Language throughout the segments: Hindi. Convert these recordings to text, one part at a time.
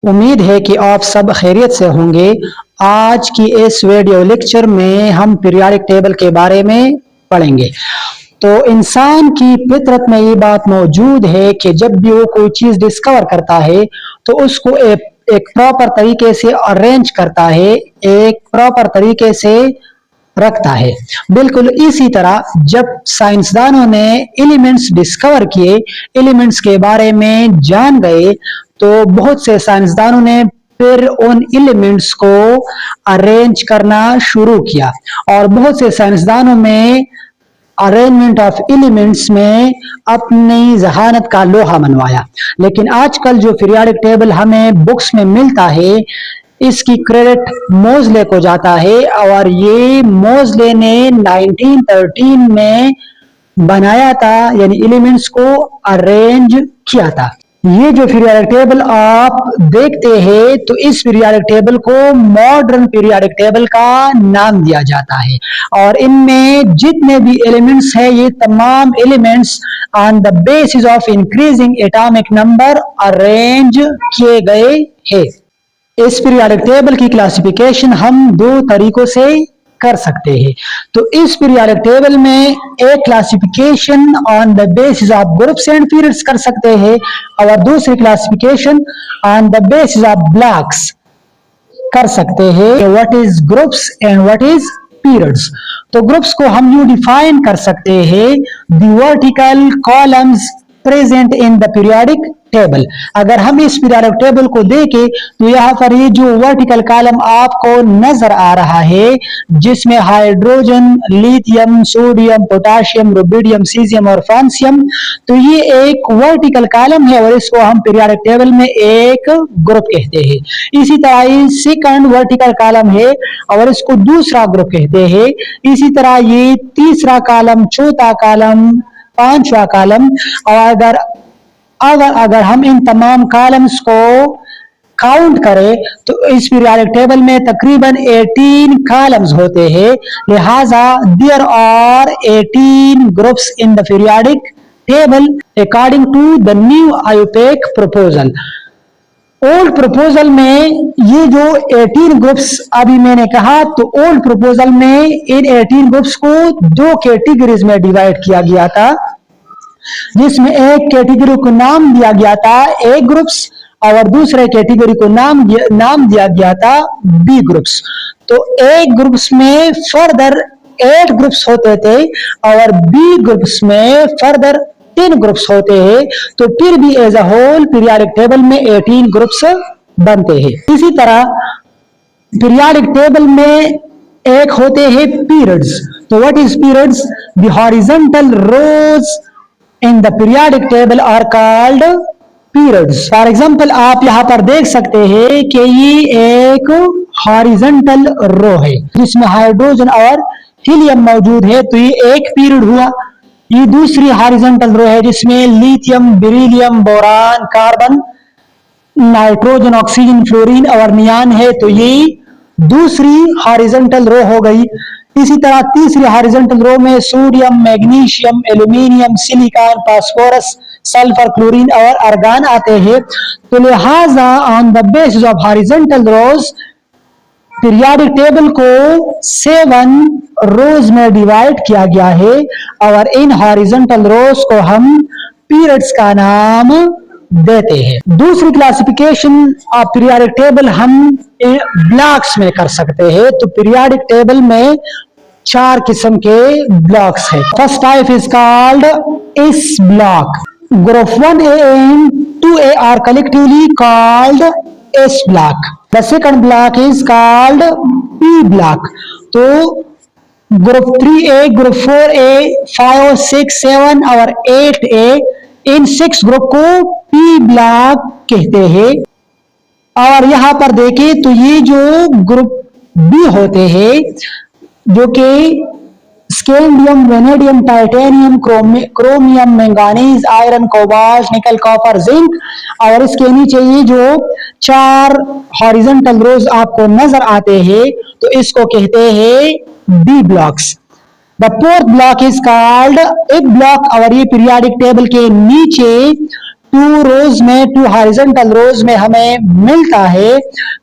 उम्मीद है कि आप सब खैरियत से होंगे। आज की इस वीडियो लेक्चर में हम पीरियाडिक टेबल के बारे में पढ़ेंगे। तो इंसान की फितरत में ये बात मौजूद है कि जब भी वो कोई चीज डिस्कवर करता है तो उसको एक प्रॉपर तरीके से अरेंज करता है, एक प्रॉपर तरीके से रखता है। बिल्कुल इसी तरह जब साइंसदानों ने एलिमेंट्स डिस्कवर किए, एलिमेंट्स के बारे में जान गए, तो बहुत से साइंसदानों ने फिर उन एलिमेंट्स को अरेंज करना शुरू किया और बहुत से साइंसदानों में अरेंजमेंट ऑफ एलिमेंट्स में अपनी जहानत का लोहा मनवाया। लेकिन आजकल जो पीरियाडिक टेबल हमें बुक्स में मिलता है, इसकी क्रेडिट मोज़ले को जाता है और ये मोज़ले ने 1913 में बनाया था, यानी एलिमेंट्स को अरेंज किया था। ये जो पीरियाडिक टेबल आप देखते हैं, तो इस पीरियाडिक टेबल को मॉडर्न पीरियाडिक टेबल का नाम दिया जाता है और इनमें जितने भी एलिमेंट्स हैं, ये तमाम elements on the basis of increasing atomic number arrange किए गए हैं। इस पीरियाडिक टेबल की क्लासिफिकेशन हम दो तरीकों से कर सकते हैं। तो इस पीरियाडिक टेबल में एक classification on the basis of groups and periods कर सकते हैं और दूसरी classification on the basis of blocks कर सकते हैं। What is groups and what is periods. तो ग्रुप्स को हम यूं डिफाइन कर सकते हैं, the vertical columns present in the periodic table. अगर हम इस पीरियाडिक टेबल को देखें तो यहाँ पर ये जो वर्टिकल कॉलम आपको नजर आ रहा है, जिसमें hydrogen, lithium, sodium, potassium, rubidium, caesium और फ्रांसियम, तो ये एक वर्टिकल कॉलम है और इसको हम पीरियाडिक टेबल में एक ग्रुप कहते हैं। इसी तरह ये सेकंड वर्टिकल कॉलम है और इसको दूसरा ग्रुप कहते हैं। इसी तरह ये तीसरा कॉलम, चौथा कॉलम, पांचवा कॉलम। और अगर हम इन तमाम कॉलम्स को काउंट करें तो इस पीरियाडिक टेबल में तकरीबन 18 कॉलम्स होते हैं। लिहाजा there are 18 groups in the periodic table according to the new IUPAC proposal. Old proposal में ये जो 18 ग्रुप्स अभी मैंने कहा, तो ओल्ड प्रपोजल में इन 18 ग्रुप्स को दो कैटेगरीज में डिवाइड किया गया था, जिसमें एक कैटेगरी को नाम दिया गया था ए ग्रुप्स और दूसरे कैटेगरी को नाम दिया गया था बी ग्रुप्स। तो ए ग्रुप्स में फर्दर 8 ग्रुप्स होते थे और बी ग्रुप्स में फर्दर 10 ग्रुप्स होते हैं। तो फिर भी as a whole periodic table में 18 ग्रुप्स बनते हैं। इसी तरह पीरियाडिक टेबल में एक होते हैं पीरियड्स। तो what is periods? The horizontal rows in the periodic table are called periods. For example, आप यहाँ पर देख सकते हैं कि ये एक हॉरिजॉन्टल रो है जिसमें हाइड्रोजन और हीलियम मौजूद है, तो ये एक पीरियड हुआ। ये दूसरी हॉरिजॉन्टल रो है जिसमें lithium, beryllium, boron, carbon, nitrogen, oxygen, fluorine और नियान है, तो ये दूसरी हॉरिजॉन्टल रो हो गई। इसी तरह तीसरी हॉरिजॉन्टल रो में sodium, magnesium, aluminium, silicon, phosphorus, sulphur, chlorine और आर्गन आते हैं। तो लिहाजा on the basis of horizontal rows periodic table को 7 रोज में डिवाइड किया गया है और इन हॉरिजॉन्टल रोज को हम पीरियड्स का नाम देते हैं। दूसरी क्लासिफिकेशन ऑफ पीरियाडिक टेबल हम ब्लॉक्स में कर सकते हैं। तो पीरियाडिक टेबल में 4 किस्म के ब्लॉक्स हैं। First type is called S block. Group 1A and 2A are collectively called S block. The second block is called P block. तो ग्रुप 3A, ग्रुप 4A, 5, 6, 7 और 8A, इन 6 ग्रुप को पी ब्लॉक कहते हैं। और यहां पर देखें तो ये जो ग्रुप बी होते हैं, जो कि scandium, vanadium, titanium, chromium, manganese, iron, cobalt, निकल, कॉपर, जिंक, और इसके नीचे ये जो 4 हॉरिजॉन्टल रोज आपको नजर आते हैं, तो इसको कहते हैं B blocks. The fourth block is called F block और ये पीरियाडिक टेबल के नीचे टू रोज में, टू हॉरिजॉन्टल रोज में हमें मिलता है,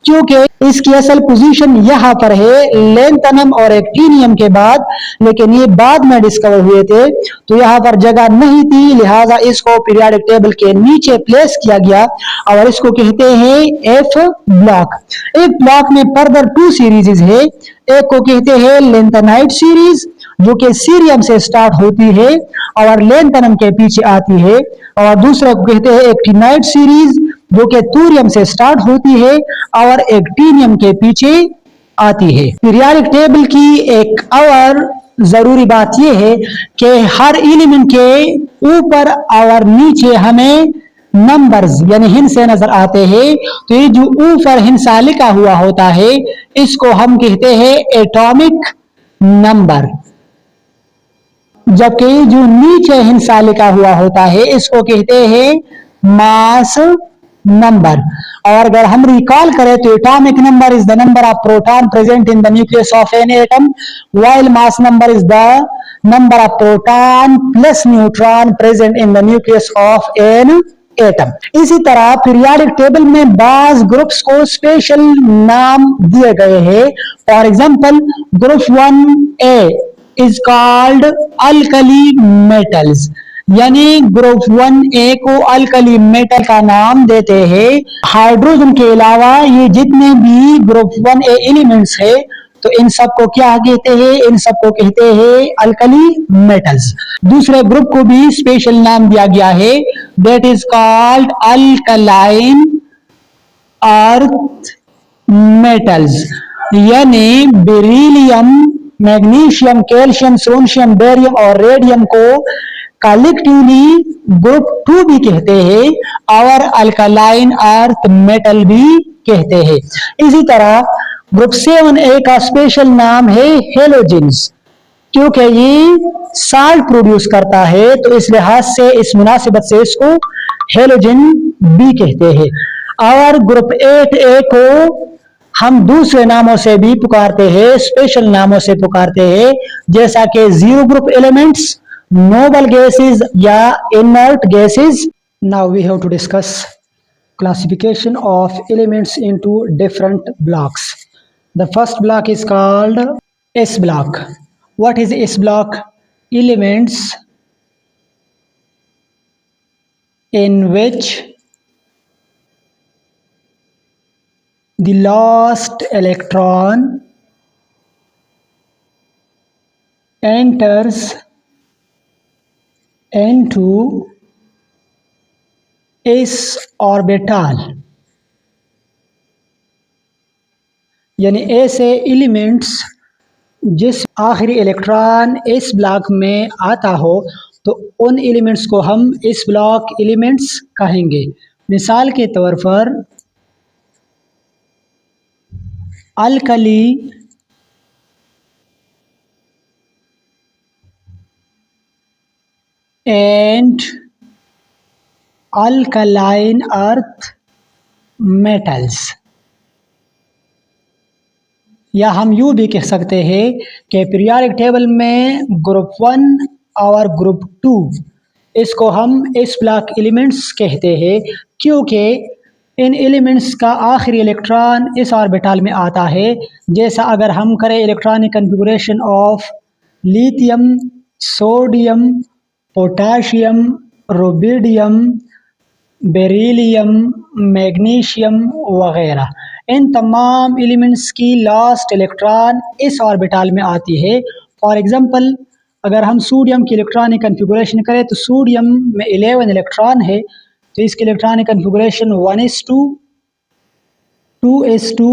क्योंकि इसकी असल पोजीशन यहाँ पर है लेंथनम और एक्टिनियम के बाद, लेकिन ये बाद में डिस्कवर हुए थे, तो यहाँ पर जगह नहीं थी, लिहाजा इसको पीरियोडिक टेबल के नीचे प्लेस किया गया और इसको कहते हैं एफ ब्लॉक। एक ब्लॉक में फर्दर टू सीरीज है, एक को कहते हैं लेंथेनाइट सीरीज जो कि सीरियम से स्टार्ट होती है और लेंथनम के पीछे आती है, और दूसरे को कहते हैं एक्टिनाइट सीरीज जो कि थूरियम से स्टार्ट होती है और एक्टिनियम के पीछे आती है। पीरियोडिक टेबल की एक और जरूरी बात यह है कि हर एलिमेंट के ऊपर और नीचे हमें नंबर्स यानी हिंसे नजर आते हैं, तो ये जो ऊपर हिंसा लिखा हुआ होता है इसको हम कहते हैं एटॉमिक नंबर, जबकि जो नीचे हिंसा लिखा हुआ होता है इसको कहते हैं मास नंबर। और अगर हम रिकॉल करें तो atomic number is the number of proton present in the nucleus of an atom, while mass number is the number of proton plus neutron present in the nucleus of an atom. इसी तरह पीरियोडिक टेबल में बाज ग्रुप्स को स्पेशल नाम दिए गए हैं। For example group 1A is called alkali metals, यानी ग्रुप 1A को अल्कली मेटल का नाम देते हैं। हाइड्रोजन के अलावा ये जितने भी ग्रुप 1A एलिमेंट्स है तो इन सबको क्या कहते हैं, इन सबको कहते हैं अल्कली मेटल्स। दूसरे ग्रुप को भी स्पेशल नाम दिया गया है, that is called alkaline earth metals, यानी beryllium, magnesium, calcium, sodium, barium और रेडियम को कलेक्टिवली ग्रुप 2 भी कहते हैं और अल्कलाइन अर्थ मेटल भी कहते हैं। इसी तरह ग्रुप 7A का स्पेशल नाम है हेलोजेंस, क्योंकि ये साल्ट प्रोड्यूस करता है, तो इस लिहाज से इस मुनासिबत से इसको हेलोजन भी कहते हैं। और ग्रुप 8A को हम दूसरे नामों से भी पुकारते हैं, स्पेशल नामों से पुकारते हैं, जैसा कि zero group elements, noble gases या inert gases. Now we have to discuss classification of elements into different blocks. The first block is called S block. What is S block? Elements in which the last electron enters into s orbital, यानी ऐसे एलिमेंट्स जिस आखिरी इलेक्ट्रॉन इस ब्लॉक में आता हो तो उन एलिमेंट्स को हम इस ब्लॉक एलिमेंट्स कहेंगे। मिसाल के तौर पर alkali and alkaline earth metals, या हम यूँ भी कह सकते हैं कि पीरियोडिक टेबल में ग्रुप 1 और ग्रुप 2 इसको हम इस ब्लॉक एलिमेंट्स कहते हैं, क्योंकि इन एलिमेंट्स का आखिरी इलेक्ट्रॉन इस ऑर्बिटल में आता है। जैसा अगर हम करें electronic configuration of lithium, sodium, potassium, rubidium, beryllium, magnesium वगैरह, इन तमाम एलिमेंट्स की लास्ट इलेक्ट्रॉन इस ऑर्बिटल में आती है। फॉर एग्जांपल अगर हम सोडियम की इलेक्ट्रॉनिक कन्फिगुरेशन करें तो सोडियम में 11 इलेक्ट्रॉन है, तो इसकी electronic configuration 1s2, 2s2,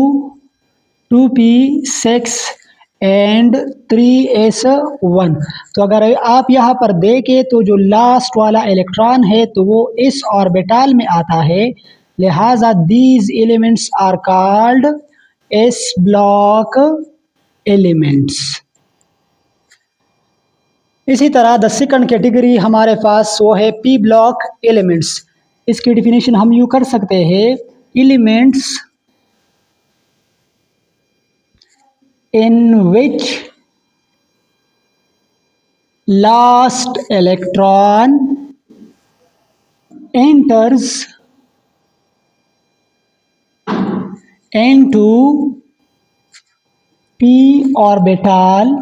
2p6 and 3s1। तो अगर आप यहाँ पर देखें तो जो लास्ट वाला इलेक्ट्रॉन है तो वो इस ऑर्बिटल में आता है, लिहाजा these elements are called S block elements. इसी तरह द सेकंड कैटेगरी हमारे पास वो है पी ब्लॉक एलिमेंट्स। इसकी डिफिनेशन हम यूँ कर सकते हैं, elements in which last electron enters into p orbital.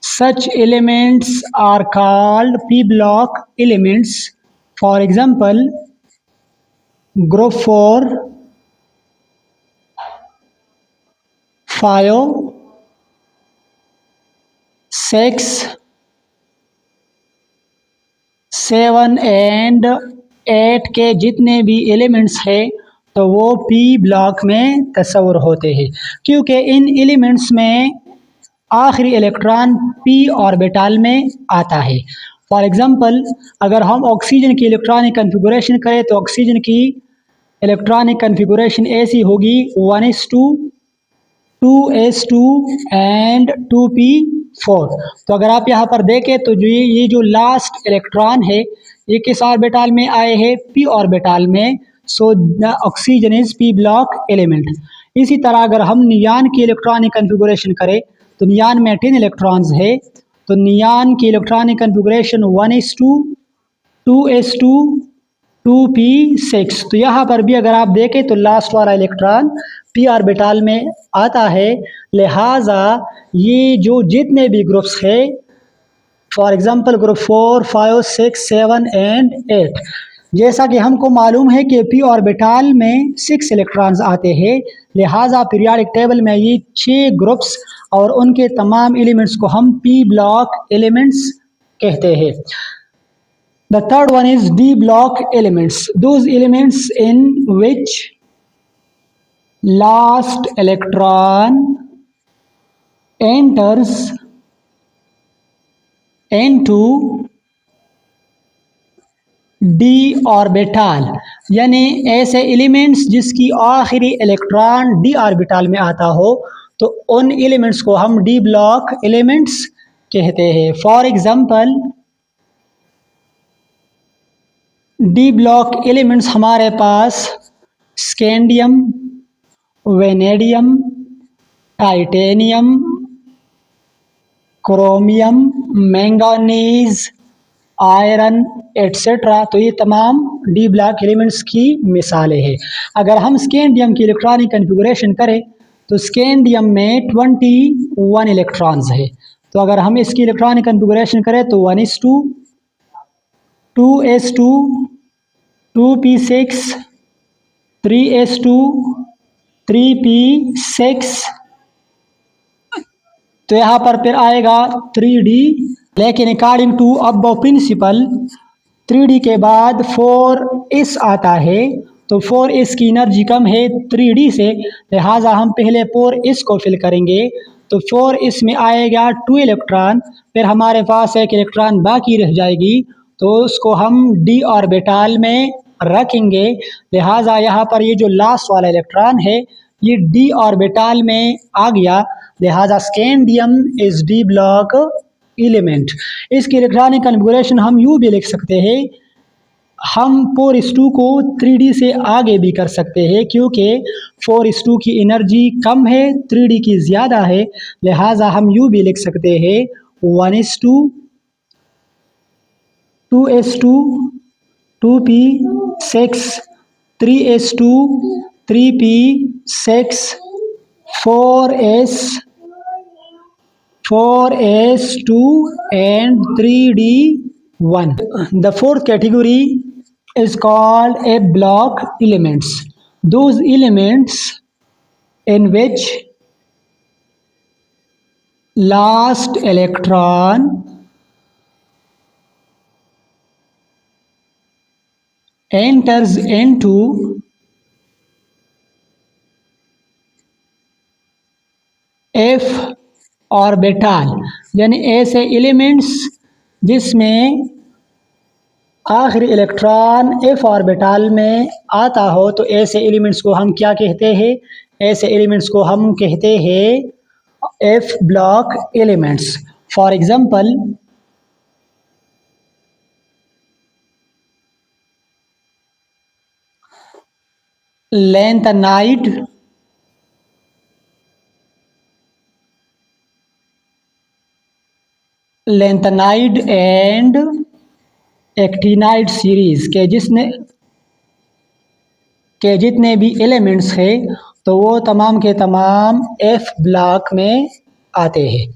Such elements are called p block elements. For example, group 4, 5, 6, 7 and 8 के जितने भी एलिमेंट्स हैं तो वो पी ब्लॉक में तस्वर होते हैं, क्योंकि इन एलिमेंट्स में आखिरी इलेक्ट्रॉन पी ऑर्बिटल में आता है। फॉर एग्जांपल, अगर हम ऑक्सीजन की इलेक्ट्रॉनिक कन्फिगुरेशन करें तो ऑक्सीजन की इलेक्ट्रॉनिक कन्फिगुरेशन ऐसी होगी 1s2, 2s2 एंड 2p4। तो अगर आप यहाँ पर देखें तो जो ये जो लास्ट इलेक्ट्रॉन है ये किस ऑर्बिटल में आए हैं? पी ऑर्बिटल में। So the oxygen is P block element. इसी तरह अगर हम नियान की इलेक्ट्रॉनिक कन्फिगुरेशन करें तो नियान में 10 इलेक्ट्रॉन्स है, तो नियान की electronic configuration 1s2, 2s2, 2p6। तो यहाँ पर भी अगर आप देखें तो लास्ट वाला इलेक्ट्रॉन पी ऑर्बिटल में आता है, लिहाजा ये जो जितने भी ग्रुप्स है, फॉर एग्जांपल ग्रुप 4, 5, 6, 7 एंड 8, जैसा कि हमको मालूम है कि पी ऑर्बिटल में 6 इलेक्ट्रॉन्स आते हैं, लिहाजा पीरियोडिक टेबल में ये 6 ग्रुप्स और उनके तमाम एलिमेंट्स को हम पी ब्लॉक एलिमेंट्स कहते हैं। The third one is D block elements. Those elements in which last electron enters into d orbital, यानी ऐसे एलिमेंट्स जिसकी आखिरी इलेक्ट्रॉन d ऑर्बिटल में आता हो तो उन एलिमेंट्स को हम d ब्लॉक एलिमेंट्स कहते हैं। For example, D block elements हमारे पास scandium, vanadium, titanium, chromium, manganese, iron etcetera. तो ये तमाम डी ब्लॉक एलिमेंट्स की मिसालें हैं। अगर हम स्कैंडियम की इलेक्ट्रॉनिक कन्फिगुरेशन करें तो स्कैंडियम में 21 इलेक्ट्रॉन्स है। तो अगर हम इसकी इलेक्ट्रॉनिक कन्फिगुरेशन करें तो 1s2, 2s2, 2p6, 3s2, 3p6। तो यहाँ पर फिर आएगा 3d, लेकिन according to above principal 3d के बाद 4s आता है, तो 4s की एनर्जी कम है 3d से, लिहाजा हम पहले 4s को फिल करेंगे। तो 4s में आएगा 2 इलेक्ट्रॉन, फिर हमारे पास एक इलेक्ट्रॉन बाकी रह जाएगी, तो उसको हम d ऑर्बिटल में रखेंगे। लिहाजा यहाँ पर ये जो लास्ट वाला इलेक्ट्रॉन है ये d ऑर्बिटल में आ गया, लिहाजा scandium is d block element. इसकी इलेक्ट्रॉनिक कन्फिगुरेशन हम यूँ भी लिख सकते हैं, हम 4s2 को 3d से आगे भी कर सकते हैं, क्योंकि 4s2 की एनर्जी कम है 3d की ज़्यादा है, लिहाजा हम यूँ भी लिख सकते हैं 1s2, 2s2, 2p6, 3s2, 3p6, 4s, 4s2 and 3d1. The fourth category is called a block elements. Those elements in which last electron enters into f orbital, यानी ऐसे एलिमेंट्स जिसमें आखिरी इलेक्ट्रॉन f ऑर्बिटल में आता हो, तो ऐसे एलिमेंट्स को हम क्या कहते हैं? ऐसे एलिमेंट्स को हम कहते हैं f block elements. For example, lanthanide, and actinide series के, जिसने के जितने भी एलिमेंट्स हैं तो वो तमाम के तमाम एफ ब्लॉक में आते हैं।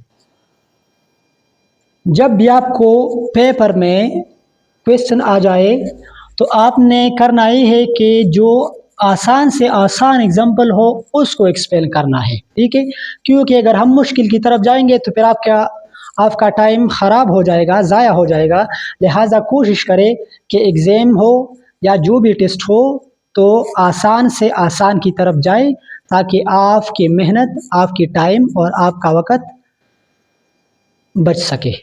जब भी आपको पेपर में क्वेश्चन आ जाए तो आपने करना ये है कि जो आसान से आसान एग्जाम्पल हो उसको एक्सप्लेन करना है, ठीक है। क्योंकि अगर हम मुश्किल की तरफ जाएंगे तो फिर आपका टाइम ख़राब हो जाएगा, ज़ाया हो जाएगा। लिहाजा कोशिश करें कि एग्ज़ाम हो या जो भी टेस्ट हो तो आसान से आसान की तरफ जाए, ताकि आपकी मेहनत, आपकी टाइम और आपका वक़्त बच सके।